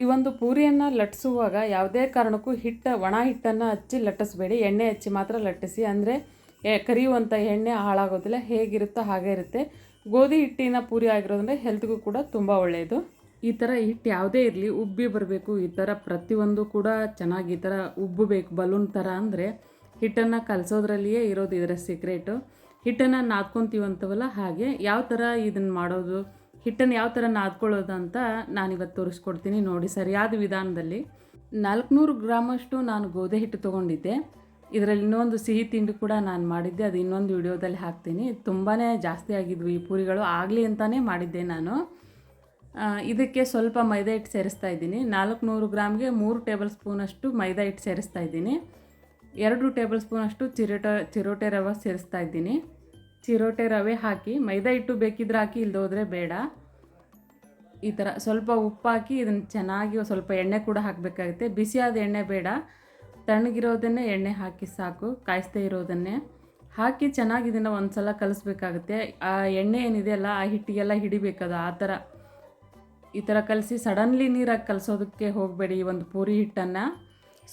ಈ ಒಂದು ಪೂರಿಯನ್ನು ಲಟ್ಟಿಸುವಾಗ ಯಾವುದೇ ಕಾರಣಕ್ಕೂ ಒಣ ಹಿಟ್ಟನ್ನು ಹಚ್ಚಿ ಲಟ್ಟಿಸಬೇಡಿ. ಎಣ್ಣೆ ಹಚ್ಚಿ ಮಾತ್ರ ಲಟ್ಟಿಸಿ. ಅಂದರೆ ಕರಿಯುವಂಥ ಎಣ್ಣೆ ಹಾಳಾಗೋದಿಲ್ಲ, ಹೇಗಿರುತ್ತೋ ಹಾಗೆ ಇರುತ್ತೆ. ಗೋಧಿ ಹಿಟ್ಟಿನ ಪೂರಿ ಆಗಿರೋದ್ರಿಂದ ಹೆಲ್ತ್ಗೂ ಕೂಡ ತುಂಬ ಒಳ್ಳೆಯದು. ಈ ಥರ ಹಿಟ್ಟು ಯಾವುದೇ ಇರಲಿ ಉಬ್ಬಿ ಬರಬೇಕು. ಈ ಥರ ಪ್ರತಿಯೊಂದು ಕೂಡ ಚೆನ್ನಾಗಿ ಈ ಥರ ಉಬ್ಬಬೇಕು ಬಲೂನ್ ಥರ. ಅಂದರೆ ಹಿಟ್ಟನ್ನು ಕಲಸೋದ್ರಲ್ಲಿಯೇ ಇರೋದು ಇದರ ಸೀಕ್ರೆಟು. ಹಿಟ್ಟನ್ನು ನಾದ್ಕೊತೀವಂತವಲ್ಲ ಹಾಗೆ ಯಾವ ಥರ ಇದನ್ನು ಮಾಡೋದು, ಹಿಟ್ಟನ್ನು ಯಾವ ಥರ ನಾದ್ಕೊಳ್ಳೋದು ಅಂತ ನಾನಿವತ್ತು ತೋರಿಸ್ಕೊಡ್ತೀನಿ ನೋಡಿ ಸರಿಯಾದ ವಿಧಾನದಲ್ಲಿ. 400 ಗ್ರಾಮಷ್ಟು ನಾನು ಗೋಧಿ ಹಿಟ್ಟು ತೊಗೊಂಡಿದ್ದೆ. ಇದರಲ್ಲಿ ಇನ್ನೊಂದು ಸಿಹಿ ತಿಂಡಿ ಕೂಡ ನಾನು ಮಾಡಿದ್ದೆ, ಅದು ಇನ್ನೊಂದು ವಿಡಿಯೋದಲ್ಲಿ ಹಾಕ್ತೀನಿ. ತುಂಬಾ ಜಾಸ್ತಿ ಆಗಿದ್ವು ಈ ಪೂರಿಗಳು, ಆಗಲಿ ಅಂತಲೇ ಮಾಡಿದ್ದೆ ನಾನು. ಇದಕ್ಕೆ ಸ್ವಲ್ಪ ಮೈದಾ ಹಿಟ್ಟು ಸೇರಿಸ್ತಾ ಇದ್ದೀನಿ. 400 ಗ್ರಾಮ್ಗೆ 3 ಟೇಬಲ್ ಸ್ಪೂನಷ್ಟು ಮೈದಾ ಹಿಟ್ಟು ಸೇರಿಸ್ತಾ ಇದ್ದೀನಿ. 2 ಟೇಬಲ್ ಸ್ಪೂನಷ್ಟು ಚಿರೋಟೆ ರವೆ ಸೇರಿಸ್ತಾ ಇದ್ದೀನಿ. ಚಿರೋಟೆ ರವೆ ಹಾಕಿ, ಮೈದಾ ಹಿಟ್ಟು ಬೇಕಿದ್ರೆ ಹಾಕಿ, ಇಲ್ಲದೋದ್ರೆ ಬೇಡ. ಈ ಥರ ಸ್ವಲ್ಪ ಉಪ್ಪು ಹಾಕಿ ಇದನ್ನು ಚೆನ್ನಾಗಿ ಸ್ವಲ್ಪ ಎಣ್ಣೆ ಕೂಡ ಹಾಕಬೇಕಾಗುತ್ತೆ. ಬಿಸಿಯಾದ ಎಣ್ಣೆ ಬೇಡ, ತಣ್ಣಗಿರೋದನ್ನೇ ಎಣ್ಣೆ ಹಾಕಿ ಸಾಕು. ಕಾಯಿಸ್ತಾ ಇರೋದನ್ನೇ ಹಾಕಿ ಚೆನ್ನಾಗಿ ಇದನ್ನು ಒಂದು ಸಲ ಕಲಿಸ್ಬೇಕಾಗುತ್ತೆ. ಆ ಎಣ್ಣೆ ಏನಿದೆಯಲ್ಲ ಆ ಹಿಟ್ಟಿಗೆಲ್ಲ ಹಿಡಿಬೇಕದು. ಆ ಥರ ಈ ಥರ ಕಲಸಿ ಸಡನ್ಲಿ ನೀರಾಗಿ ಕಲಿಸೋದಕ್ಕೆ ಹೋಗಬೇಡಿ. ಈ ಒಂದು ಪೂರಿ ಹಿಟ್ಟನ್ನು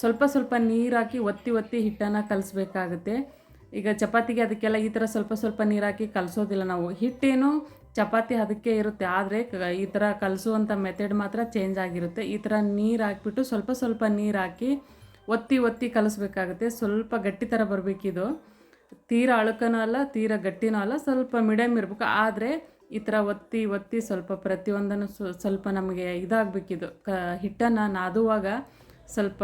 ಸ್ವಲ್ಪ ಸ್ವಲ್ಪ ನೀರು ಹಾಕಿ ಒತ್ತಿ ಹಿಟ್ಟನ್ನು ಕಲಿಸ್ಬೇಕಾಗುತ್ತೆ. ಈಗ ಚಪಾತಿಗೆ ಅದಕ್ಕೆಲ್ಲ ಈ ಥರ ಸ್ವಲ್ಪ ಸ್ವಲ್ಪ ನೀರು ಹಾಕಿ ಕಲಿಸೋದಿಲ್ಲ ನಾವು. ಹಿಟ್ಟೇನು ಚಪಾತಿ ಅದಕ್ಕೆ ಇರುತ್ತೆ, ಆದರೆ ಈ ಥರ ಕಲಿಸುವಂಥ ಮೆಥಡ್ ಮಾತ್ರ ಚೇಂಜ್ ಆಗಿರುತ್ತೆ. ಈ ಥರ ನೀರು ಹಾಕ್ಬಿಟ್ಟು ಸ್ವಲ್ಪ ಸ್ವಲ್ಪ ನೀರು ಹಾಕಿ ಒತ್ತಿ ಕಲಿಸ್ಬೇಕಾಗುತ್ತೆ. ಸ್ವಲ್ಪ ಗಟ್ಟಿ ಥರ ಬರಬೇಕಿದು. ತೀರಾ ಅಳುಕನೂ ಅಲ್ಲ, ತೀರಾ ಗಟ್ಟಿನೂ ಅಲ್ಲ, ಸ್ವಲ್ಪ ಮೀಡಿಯಮ್ ಇರಬೇಕು. ಆದರೆ ಈ ಥರ ಒತ್ತಿ ಸ್ವಲ್ಪ ಪ್ರತಿಯೊಂದನ್ನು ಸ್ವಲ್ಪ ನಮಗೆ ಇದಾಗಬೇಕಿದು. ಹಿಟ್ಟನ್ನು ನಾದುವಾಗ ಸ್ವಲ್ಪ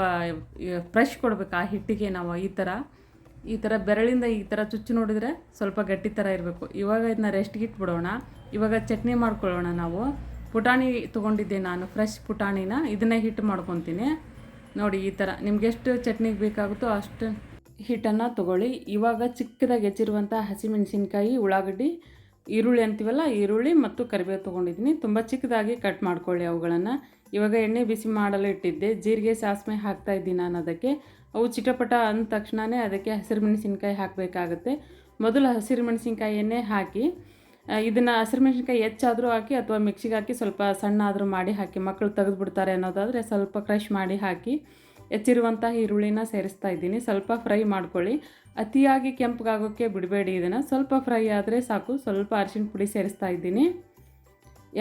ಫ್ರೆಶ್ ಕೊಡಬೇಕು ಆ ಹಿಟ್ಟಿಗೆ ನಾವು. ಈ ಥರ ಬೆರಳಿಂದ ಈ ಥರ ಚುಚ್ಚು ನೋಡಿದರೆ ಸ್ವಲ್ಪ ಗಟ್ಟಿ ಥರ ಇರಬೇಕು. ಇವಾಗ ಇದನ್ನ ರೆಸ್ಟ್ಗೆ ಇಟ್ಬಿಡೋಣ. ಇವಾಗ ಚಟ್ನಿ ಮಾಡ್ಕೊಳ್ಳೋಣ ನಾವು. ಪುಟಾಣಿ ತೊಗೊಂಡಿದ್ದೆ ನಾನು, ಫ್ರೆಶ್ ಪುಟಾಣಿನ. ಇದನ್ನೇ ಹಿಟ್ಟು ಮಾಡ್ಕೊತೀನಿ ನೋಡಿ. ಈ ಥರ ನಿಮ್ಗೆ ಎಷ್ಟು ಚಟ್ನಿಗೆ ಬೇಕಾಗುತ್ತೋ ಅಷ್ಟು ಹಿಟ್ಟನ್ನು ತೊಗೊಳ್ಳಿ. ಇವಾಗ ಚಿಕ್ಕದಾಗಿ ಹೆಚ್ಚಿರುವಂಥ ಹಸಿಮೆಣಸಿನ್ಕಾಯಿ, ಉಳ್ಳಾಗಡ್ಡಿ, ಈರುಳ್ಳಿ ಅಂತೀವಲ್ಲ, ಈರುಳ್ಳಿ ಮತ್ತು ಕರಿಬೇವು ತೊಗೊಂಡಿದ್ದೀನಿ. ತುಂಬ ಚಿಕ್ಕದಾಗಿ ಕಟ್ ಮಾಡ್ಕೊಳ್ಳಿ ಅವುಗಳನ್ನು. ಇವಾಗ ಎಣ್ಣೆ ಬಿಸಿ ಮಾಡಲು ಇಟ್ಟಿದ್ದೆ. ಜೀರಿಗೆ ಸಾಸಿವೆ ಹಾಕ್ತಾಯಿದ್ದೀನಿ ನಾನು. ಅದಕ್ಕೆ ಅವು ಚಿಟಪಟ ಅಂದ ತಕ್ಷಣವೇ ಅದಕ್ಕೆ ಹಸಿರು ಮೆಣಸಿನ್ಕಾಯಿ ಹಾಕಬೇಕಾಗುತ್ತೆ. ಮೊದಲು ಹಸಿರು ಮೆಣಸಿನ್ಕಾಯಿಯನ್ನೇ ಹಾಕಿ, ಇದನ್ನು ಹಸಿರು ಮೆಣಸಿನ್ಕಾಯಿ ಹೆಚ್ಚಾದರೂ ಹಾಕಿ ಅಥವಾ ಮಿಕ್ಸಿಗೆ ಹಾಕಿ ಸ್ವಲ್ಪ ಸಣ್ಣ ಆದರೂ ಮಾಡಿ ಹಾಕಿ. ಮಕ್ಕಳು ತೆಗೆದುಬಿಡ್ತಾರೆ ಅನ್ನೋದಾದರೆ ಸ್ವಲ್ಪ ಕ್ರಷ್ ಮಾಡಿ ಹಾಕಿ. ಹೆಚ್ಚಿರುವಂಥ ಈರುಳ್ಳಿನ ಸೇರಿಸ್ತಾ ಇದ್ದೀನಿ. ಸ್ವಲ್ಪ ಫ್ರೈ ಮಾಡ್ಕೊಳ್ಳಿ. ಅತಿಯಾಗಿ ಕೆಂಪಗಾಗೋಕ್ಕೆ ಬಿಡಬೇಡಿ. ಇದನ್ನು ಸ್ವಲ್ಪ ಫ್ರೈ ಆದರೆ ಸಾಕು. ಸ್ವಲ್ಪ ಅರಿಶಿಣ ಪುಡಿ ಸೇರಿಸ್ತಾ ಇದ್ದೀನಿ.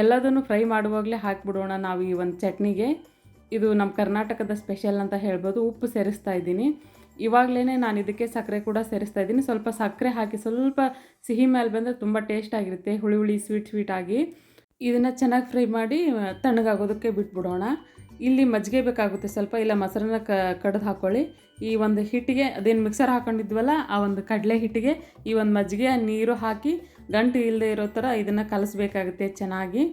ಎಲ್ಲದನ್ನು ಫ್ರೈ ಮಾಡುವಾಗಲೇ ಹಾಕಿಬಿಡೋಣ ನಾವು ಈ ಒಂದು ಚಟ್ನಿಗೆ. ಇದು ನಮ್ಮ ಕರ್ನಾಟಕದ ಸ್ಪೆಷಲ್ ಅಂತ ಹೇಳ್ಬೋದು. ಉಪ್ಪು ಸೇರಿಸ್ತಾ ಇದ್ದೀನಿ. ಇವಾಗಲೇ ನಾನು ಇದಕ್ಕೆ ಸಕ್ಕರೆ ಕೂಡ ಸೇರಿಸ್ತಾ ಇದ್ದೀನಿ. ಸ್ವಲ್ಪ ಸಕ್ಕರೆ ಹಾಕಿ ಸ್ವಲ್ಪ ಸಿಹಿ ಮೇಲೆ ಬಂದರೆ ತುಂಬ ಟೇಸ್ಟಾಗಿರುತ್ತೆ. ಹುಳಿ ಸ್ವೀಟ್ ಆಗಿ ಇದನ್ನು ಚೆನ್ನಾಗಿ ಫ್ರೈ ಮಾಡಿ ತಣ್ಣಗಾಗೋದಕ್ಕೆ ಬಿಟ್ಬಿಡೋಣ. ಇಲ್ಲಿ ಮಜ್ಜಿಗೆ ಬೇಕಾಗುತ್ತೆ ಸ್ವಲ್ಪ, ಇಲ್ಲ ಮೊಸರನ್ನ ಕಡ್ದು ಹಾಕ್ಕೊಳ್ಳಿ. ಈ ಒಂದು ಹಿಟ್ಟಿಗೆ ಅದೇನು ಮಿಕ್ಸರ್ ಹಾಕ್ಕೊಂಡಿದ್ವಲ್ಲ ಆ ಒಂದು ಕಡಲೆ ಹಿಟ್ಟಿಗೆ ಈ ಒಂದು ಮಜ್ಜಿಗೆ ನೀರು ಹಾಕಿ ಗಂಟು ಇಲ್ಲದೆ ಇರೋ ಥರ ಇದನ್ನು ಕಲಿಸ್ಬೇಕಾಗುತ್ತೆ ಚೆನ್ನಾಗಿ.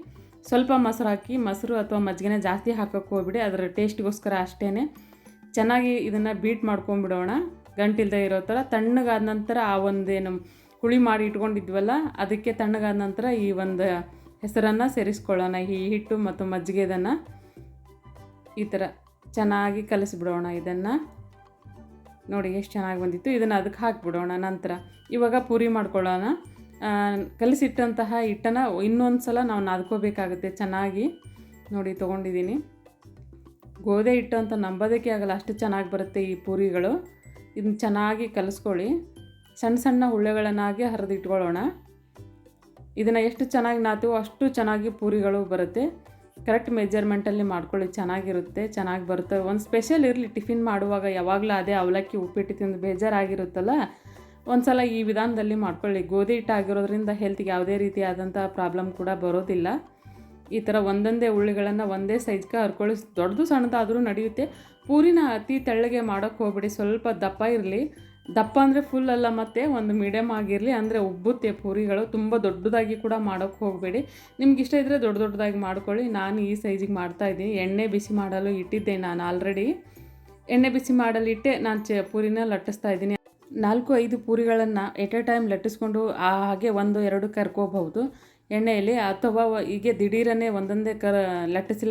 ಸ್ವಲ್ಪ ಮೊಸರು ಹಾಕಿ, ಮೊಸರು ಅಥವಾ ಮಜ್ಜಿಗೆನ ಜಾಸ್ತಿ ಹಾಕೋಕ್ಕೆ ಹೋಗ್ಬಿಡಿ, ಅದರ ಟೇಸ್ಟಿಗೋಸ್ಕರ ಅಷ್ಟೇ. ಚೆನ್ನಾಗಿ ಇದನ್ನು ಬೀಟ್ ಮಾಡ್ಕೊಂಬಿಡೋಣ ಗಂಟಿಲ್ಲದೆ ಇರೋ ಥರ. ತಣ್ಣಗಾದ ನಂತರ ಆ ಒಂದೇನು ಹುಳಿ ಮಾಡಿ ಇಟ್ಕೊಂಡಿದ್ವಲ್ಲ ಅದಕ್ಕೆ ತಣ್ಣಗಾದ ನಂತರ ಈ ಒಂದು ಹೆಸರನ್ನು ಸೇರಿಸ್ಕೊಳ್ಳೋಣ. ಈ ಹಿಟ್ಟು ಮತ್ತು ಮಜ್ಜಿಗೆದನ್ನು ಈ ಥರ ಚೆನ್ನಾಗಿ ಕಲಿಸ್ಬಿಡೋಣ. ಇದನ್ನು ನೋಡಿ ಎಷ್ಟು ಚೆನ್ನಾಗಿ ಬಂದಿತ್ತು. ಇದನ್ನು ಅದಕ್ಕೆ ಹಾಕಿಬಿಡೋಣ. ನಂತರ ಇವಾಗ ಪೂರಿ ಮಾಡ್ಕೊಳ್ಳೋಣ. ಕಲಿಸಿಟ್ಟಂತಹ ಹಿಟ್ಟನ್ನು ಇನ್ನೊಂದು ಸಲ ನಾವು ನಾದ್ಕೋಬೇಕಾಗುತ್ತೆ ಚೆನ್ನಾಗಿ. ನೋಡಿ ತೊಗೊಂಡಿದ್ದೀನಿ. ಗೋಧಿ ಹಿಟ್ಟು ಅಂತ ನಂಬೋದಕ್ಕೆ ಆಗಲ್ಲ, ಅಷ್ಟು ಚೆನ್ನಾಗಿ ಬರುತ್ತೆ ಈ ಪೂರಿಗಳು. ಇದನ್ನು ಚೆನ್ನಾಗಿ ಕಲಿಸ್ಕೊಳ್ಳಿ. ಸಣ್ಣ ಸಣ್ಣ ಉಳ್ಳೆಗಳನ್ನಾಗಿ ಹರಿದಿಟ್ಕೊಳ್ಳೋಣ. ಇದನ್ನು ಎಷ್ಟು ಚೆನ್ನಾಗಿ ನಾತೀವೋ ಅಷ್ಟು ಚೆನ್ನಾಗಿ ಪೂರಿಗಳು ಬರುತ್ತೆ. ಕರೆಕ್ಟ್ ಮೆಜರ್ಮೆಂಟಲ್ಲಿ ಮಾಡ್ಕೊಳ್ಳಿ, ಚೆನ್ನಾಗಿರುತ್ತೆ, ಚೆನ್ನಾಗಿ ಬರುತ್ತೆ. ಒಂದು ಸ್ಪೆಷಲ್ ಇರಲಿ ಟಿಫಿನ್ ಮಾಡುವಾಗ. ಯಾವಾಗಲೂ ಅದೇ ಅವಲಕ್ಕಿ ಉಪ್ಪಿಟ್ಟು ತಿಂದು ಬೇಜಾರಾಗಿರುತ್ತಲ್ಲ, ಒಂದು ಸಲ ಈ ವಿಧಾನದಲ್ಲಿ ಮಾಡ್ಕೊಳ್ಳಿ. ಗೋಧಿ ಹಿಟ್ಟು ಆಗಿರೋದ್ರಿಂದ ಹೆಲ್ತ್ಗೆ ಯಾವುದೇ ರೀತಿಯಾದಂಥ ಪ್ರಾಬ್ಲಮ್ ಕೂಡ ಬರೋದಿಲ್ಲ. ಈ ಥರ ಒಂದೊಂದೇ ಉಳ್ಳಿಗಳನ್ನು ಒಂದೇ ಸೈಜ್ಗೆ ಹರ್ಕೊಳ್ಳಿ. ದೊಡ್ಡದು ಸಣ್ಣದಾದರೂ ನಡೆಯುತ್ತೆ. ಪೂರಿನ ಅತಿ ತೆಳ್ಳಗೆ ಮಾಡೋಕ್ಕೆ ಹೋಗ್ಬಿಡಿ, ಸ್ವಲ್ಪ ದಪ್ಪ ಇರಲಿ. ದಪ್ಪ ಅಂದರೆ ಫುಲ್ ಅಲ್ಲ, ಮತ್ತು ಒಂದು ಮೀಡಿಯಮ್ ಆಗಿರಲಿ, ಅಂದರೆ ಉಬ್ಬುತ್ತೆ ಪೂರಿಗಳು. ತುಂಬ ದೊಡ್ಡದಾಗಿ ಕೂಡ ಮಾಡೋಕ್ಕೆ ಹೋಗಬೇಡಿ. ನಿಮ್ಗೆ ಇಷ್ಟ ಇದ್ದರೆ ದೊಡ್ಡದಾಗಿ ಮಾಡ್ಕೊಳ್ಳಿ. ನಾನು ಈ ಸೈಜಿಗೆ ಮಾಡ್ತಾಯಿದ್ದೀನಿ. ಎಣ್ಣೆ ಬಿಸಿ ಮಾಡಲು ಇಟ್ಟಿದ್ದೆ ನಾನು ಆಲ್ರೆಡಿ. ಎಣ್ಣೆ ಬಿಸಿ ಮಾಡಲು ಇಟ್ಟೆ ನಾನು ಪೂರಿನ ಲಟ್ಟಿಸ್ತಾ ಇದ್ದೀನಿ. 4-5 ಪೂರಿಗಳನ್ನು ಎಟ್ ಎ ಟೈಮ್ ಲಟ್ಟಿಸ್ಕೊಂಡು ಹಾಗೆ 1-2 ಕರ್ಕೋಬಹುದು ಎಣ್ಣೆಯಲ್ಲಿ, ಅಥವಾ ಹೀಗೆ ದಿಢೀರನೇ ಒಂದೊಂದೇ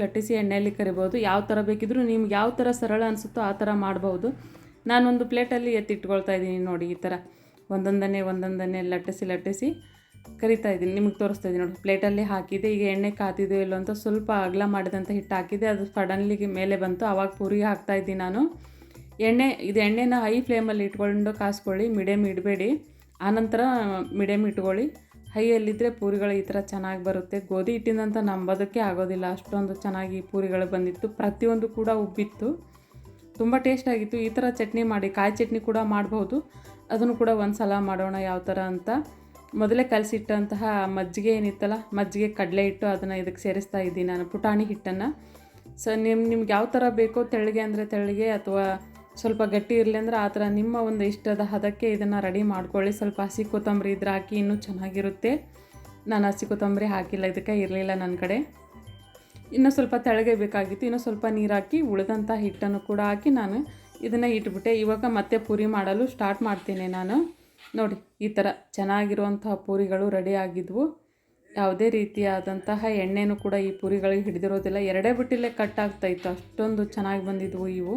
ಲಟ್ಟಿಸಿ ಎಣ್ಣೆಯಲ್ಲಿ ಕರಿಬೋದು. ಯಾವ ಥರ ಬೇಕಿದ್ರೂ ನಿಮ್ಗೆ ಯಾವ ಥರ ಸರಳ ಅನಿಸುತ್ತೋ ಆ ಥರ ಮಾಡ್ಬೋದು. ನಾನೊಂದು ಪ್ಲೇಟಲ್ಲಿ ಎತ್ತಿಟ್ಕೊಳ್ತಾ ಇದ್ದೀನಿ ನೋಡಿ. ಈ ಥರ ಒಂದೊಂದನ್ನೇ ಲಟ್ಟಿಸಿ ಕರಿತಾ ಇದ್ದೀನಿ, ನಿಮಗೆ ತೋರಿಸ್ತಾ ಇದ್ದೀನಿ ನೋಡಿ. ಪ್ಲೇಟಲ್ಲಿ ಹಾಕಿದೆ. ಈಗ ಎಣ್ಣೆ ಕಾತಿದೆಯೋ ಇಲ್ಲೋ ಅಂತ ಸ್ವಲ್ಪ ಅಗಲ ಮಾಡಿದಂಥ ಹಿಟ್ಟು ಹಾಕಿದೆ. ಅದು ಸಡನ್ಲಿಗೆ ಮೇಲೆ ಬಂತು. ಆವಾಗ ಪೂರಿಗೆ ಹಾಕ್ತಾಯಿದ್ದೀನಿ ನಾನು. ಎಣ್ಣೆನ ಹೈ ಫ್ಲೇಮಲ್ಲಿ ಇಟ್ಕೊಂಡು ಕಾಸ್ಕೊಳ್ಳಿ, ಮೀಡಿಯಮ್ ಇಡಬೇಡಿ. ಆನಂತರ ಮೀಡಿಯಮ್ ಇಟ್ಕೊಳ್ಳಿ. ಹೈಯಲ್ಲಿದ್ದರೆ ಪೂರಿಗಳು ಈ ಥರ ಚೆನ್ನಾಗಿ ಬರುತ್ತೆ. ಗೋಧಿ ಹಿಟ್ಟಿನಂತ ನಂಬೋದಕ್ಕೆ ಆಗೋದಿಲ್ಲ, ಅಷ್ಟೊಂದು ಚೆನ್ನಾಗಿ ಪೂರಿಗಳು ಬಂದಿತ್ತು. ಪ್ರತಿಯೊಂದು ಕೂಡ ಉಬ್ಬಿತ್ತು, ತುಂಬ ಟೇಸ್ಟಾಗಿತ್ತು. ಈ ಥರ ಚಟ್ನಿ ಮಾಡಿ, ಕಾಯಿ ಚಟ್ನಿ ಕೂಡ ಮಾಡ್ಬೋದು. ಅದನ್ನು ಕೂಡ ಒಂದು ಸಲ ಮಾಡೋಣ ಯಾವ ಥರ ಅಂತ. ಮೊದಲೇ ಕಲಸಿಟ್ಟಂತಹ ಮಜ್ಜಿಗೆ ಏನಿತ್ತಲ್ಲ, ಮಜ್ಜಿಗೆ ಕಡಲೆ ಹಿಟ್ಟು, ಅದನ್ನು ಇದಕ್ಕೆ ಸೇರಿಸ್ತಾ ಇದ್ದೀನಿ ನಾನು, ಪುಟಾಣಿ ಹಿಟ್ಟನ್ನು. ನಿಮ್ಗೆ ಯಾವ ಥರ ಬೇಕೋ, ತೆಳ್ಳಗೆ ಅಂದರೆ ತೆಳ್ಳಗೆ, ಅಥವಾ ಸ್ವಲ್ಪ ಗಟ್ಟಿ ಇರಲಿ ಅಂದರೆ ಆ ಥರ ನಿಮ್ಮ ಒಂದು ಇಷ್ಟದ ಹದಕ್ಕೆ ಇದನ್ನು ರೆಡಿ ಮಾಡ್ಕೊಳ್ಳಿ. ಸ್ವಲ್ಪ ಹಸಿ ಕೊತ್ತಂಬರಿ ಇದ್ರೆ ಹಾಕಿ, ಇನ್ನೂ ಚೆನ್ನಾಗಿರುತ್ತೆ. ನಾನು ಹಸಿ ಕೊತ್ತಂಬರಿ ಹಾಕಿಲ್ಲ, ಇದಕ್ಕೆ ಇರಲಿಲ್ಲ ನನ್ನ ಕಡೆ. ಇನ್ನೂ ಸ್ವಲ್ಪ ತೆಳ್ಳಗೆ ಬೇಕಾಗಿತ್ತು. ಇನ್ನೂ ಸ್ವಲ್ಪ ನೀರು ಹಾಕಿ ಉಳಿದಂಥ ಹಿಟ್ಟನ್ನು ಕೂಡ ಹಾಕಿ ನಾನು ಇದನ್ನು ಇಟ್ಬಿಟ್ಟೆ. ಇವಾಗ ಮತ್ತೆ ಪೂರಿ ಮಾಡಲು ಸ್ಟಾರ್ಟ್ ಮಾಡ್ತೀನಿ ನಾನು. ನೋಡಿ, ಈ ಥರ ಚೆನ್ನಾಗಿರುವಂತಹ ಪೂರಿಗಳು ರೆಡಿ ಆಗಿದ್ವು. ಯಾವುದೇ ರೀತಿಯಾದಂತಹ ಎಣ್ಣೆನೂ ಕೂಡ ಈ ಪೂರಿಗಳಿಗೆ ಹಿಡಿದಿರೋದಿಲ್ಲ. ಎರಡೇ ಬಿಟ್ಟಿಲ್ಲೇ ಕಟ್ ಆಗ್ತಾಯಿತ್ತು, ಅಷ್ಟೊಂದು ಚೆನ್ನಾಗಿ ಬಂದಿದ್ವು. ಇವು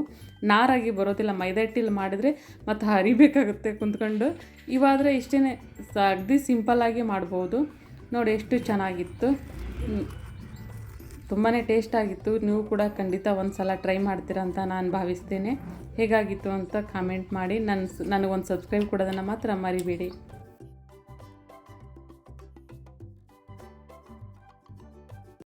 ನಾರಾಗಿ ಬರೋದಿಲ್ಲ. ಮೈದಾ ಹಿಟ್ಟಲ್ಲಿ ಮಾಡಿದರೆ ಮತ್ತು ಹರಿಬೇಕಾಗುತ್ತೆ ಕುಂತ್ಕೊಂಡು. ಇವಾದರೆ ಇಷ್ಟೇ, ಅಗದಿ ಸಿಂಪಲ್ಲಾಗಿ ಮಾಡ್ಬೋದು. ನೋಡಿ ಎಷ್ಟು ಚೆನ್ನಾಗಿತ್ತು, ತುಂಬಾ ಟೇಸ್ಟಾಗಿತ್ತು. ನೀವು ಕೂಡ ಖಂಡಿತ ಒಂದು ಸಲ ಟ್ರೈ ಮಾಡ್ತೀರಾ ಅಂತ ನಾನು ಭಾವಿಸ್ತೇನೆ. ಹೇಗಾಗಿತ್ತು ಅಂತ ಕಾಮೆಂಟ್ ಮಾಡಿ. ನನಗೊಂದು ಸಬ್ಸ್ಕ್ರೈಬ್ ಕೊಡೋದನ್ನು ಮಾತ್ರ ಮರಿಬೇಡಿ.